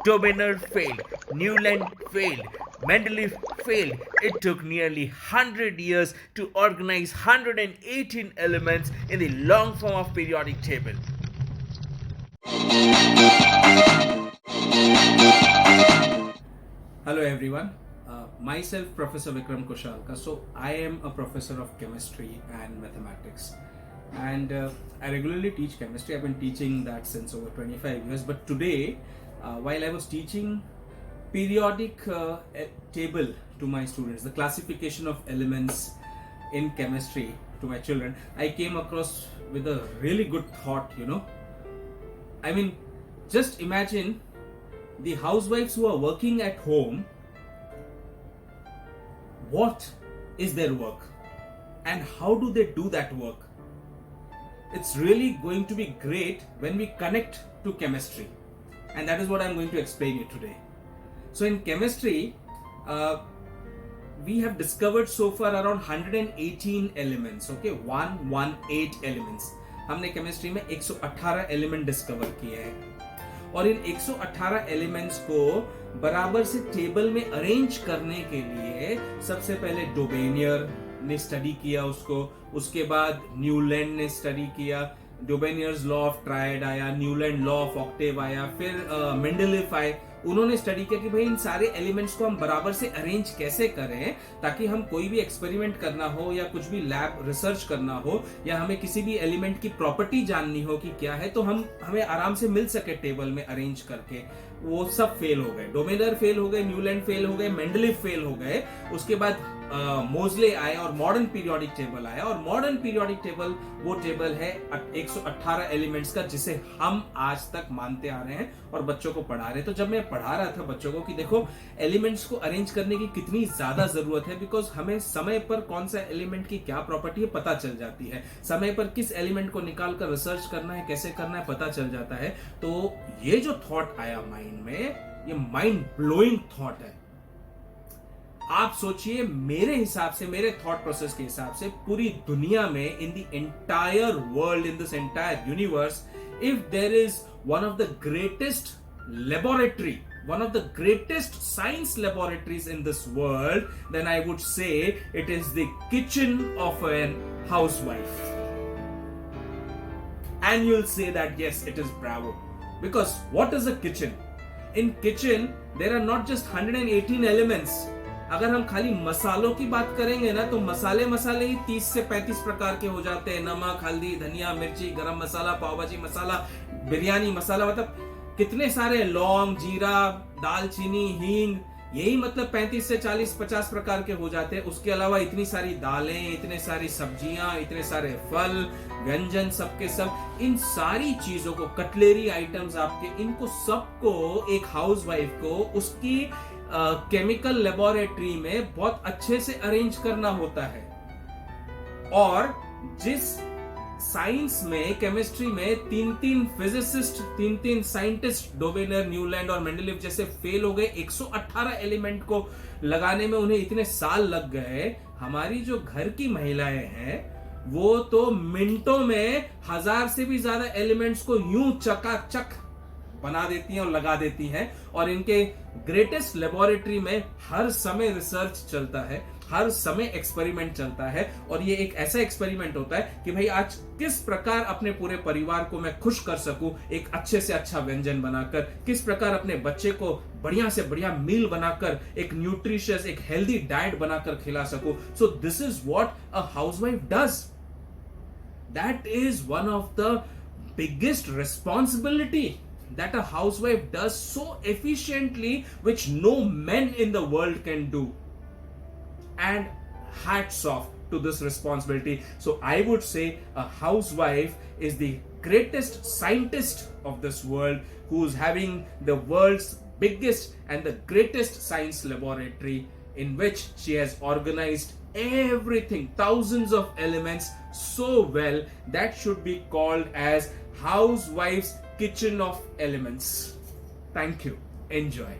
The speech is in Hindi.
Dobener failed, Newland failed, Mendeleev failed. It took nearly 100 years to organize 118 elements in the long form of periodic table. Hello everyone, myself Professor Vikram Kushalka. So I am a professor of chemistry and mathematics, and I regularly teach chemistry. I've been teaching that since over 25 years. But today, while I was teaching periodic table to my students, the classification of elements in chemistry to my children, I came across with a really good thought. I mean, just imagine the housewives who are working at home. What is their work and how do they do that work? It's really going to be great when we connect to chemistry, and that is what I'm going to explain you today. So in chemistry, we have discovered so far around 118 elements. Okay, 118 elements. हमने chemistry में 118 element discover किए हैं, और इन 118 एलिमेंट्स को बराबर से टेबल में अरेंज करने के लिए सबसे पहले डोबेनियर ने स्टडी किया उसको, उसके बाद न्यूलैंड ने स्टडी किया, डोबेनियर्स लॉ ऑफ ट्रायड आया, न्यूलैंड लॉ ऑफ ऑक्टेव आया, फिर मेंडलीफ आए. उन्होंने स्टडी किया कि भाई इन सारे एलिमेंट्स को हम बराबर से अरेंज कैसे करें ताकि हम कोई भी एक्सपेरिमेंट करना हो या कुछ भी लैब रिसर्च करना हो या हमें किसी भी एलिमेंट की प्रॉपर्टी जाननी हो कि क्या है, तो हमें आराम से मिल सके टेबल में अरेंज करके. वो सब फेल हो गए. डोमेनर फेल हो गए, न्यूलैंड फेल हो गए, मेंडलीफ फेल हो गए. उसके बाद मोजले आए और मॉडर्न पीरियोडिक टेबल आया, और मॉडर्न पीरियोडिक टेबल वो टेबल है 118 एलिमेंट्स का, जिसे हम आज तक मानते आ रहे हैं और बच्चों को पढ़ा रहे हैं. तो जब मैं पढ़ा रहा था बच्चों को कि देखो एलिमेंट्स को अरेंज करने की कितनी ज्यादा जरूरत है, बिकॉज हमें समय पर कौन सा एलिमेंट की क्या प्रॉपर्टी है पता चल जाती है, समय पर किस एलिमेंट को निकाल कर रिसर्च करना है, कैसे करना है पता चल जाता है. तो ये जो थॉट आया माइंड में, ये माइंड ब्लोइंग थॉट है. आप सोचिए, मेरे हिसाब से, मेरे थॉट प्रोसेस के हिसाब से पूरी दुनिया में, in the entire world, in this entire universe, if there is one of the greatest laboratory, one of the greatest science laboratories in this world, then I would say it is the kitchen of a housewife. And you'll say that yes, it is bravo. Because what is a kitchen? In kitchen, there are not just 118 elements. अगर हम खाली मसालों की बात करेंगे ना, तो मसाले ही 30 से 35 प्रकार के हो जाते हैं. नमक, हल्दी, धनिया, मिर्ची, गरम मसाला, पाव भाजी मसाला, बिरयानी मसाला, मतलब कितने सारे, लौंग, जीरा, दालचीनी, हींग, यही मतलब 35 से 40-50 प्रकार के हो जाते हैं. उसके अलावा इतनी सारी दालें, इतने सारी सब्जियां, इतने सारे फल, व्यंजन, सबके सब, इन सारी चीजों को, कटलेरी आइटम्स आपके, इनको सबको एक हाउसवाइफ को उसकी केमिकल लेबोरेटरी में बहुत अच्छे से अरेंज करना होता है. और जिस साइंस में, केमिस्ट्री में 3 फिजिसिस्ट, 3 साइंटिस्ट, डोबेनर, न्यूलैंड और मेंडलीफ जैसे फेल हो गए, 118 एलिमेंट को लगाने में उन्हें इतने साल लग गए. हमारी जो घर की महिलाएं हैं वो तो मिनटों में 1000 से भी ज्यादा एलिमेंट्स को यूं चकाचक बना देती हैं और लगा देती हैं. और इनके ग्रेटेस्ट लेबोरेटरी में हर समय रिसर्च चलता है, हर समय एक्सपेरिमेंट चलता है. और ये एक ऐसा एक्सपेरिमेंट होता है कि भाई आज किस प्रकार अपने पूरे परिवार को मैं खुश कर सकूं, एक अच्छे से अच्छा व्यंजन बनाकर, किस प्रकार अपने बच्चे को बढ़िया से बढ़िया मील बनाकर, एक न्यूट्रिशियस, एक हेल्दी डाइट बनाकर खिला सकूं. So this is what a housewife does. That is one of the biggest responsibility that a housewife does so efficiently, which no men in the world can do. And hats off to this responsibility. So I would say a housewife is the greatest scientist of this world, who's having the world's biggest and the greatest science laboratory, in which she has organized everything, thousands of elements so well, that should be called as housewife's kitchen of elements. Thank you. Enjoy.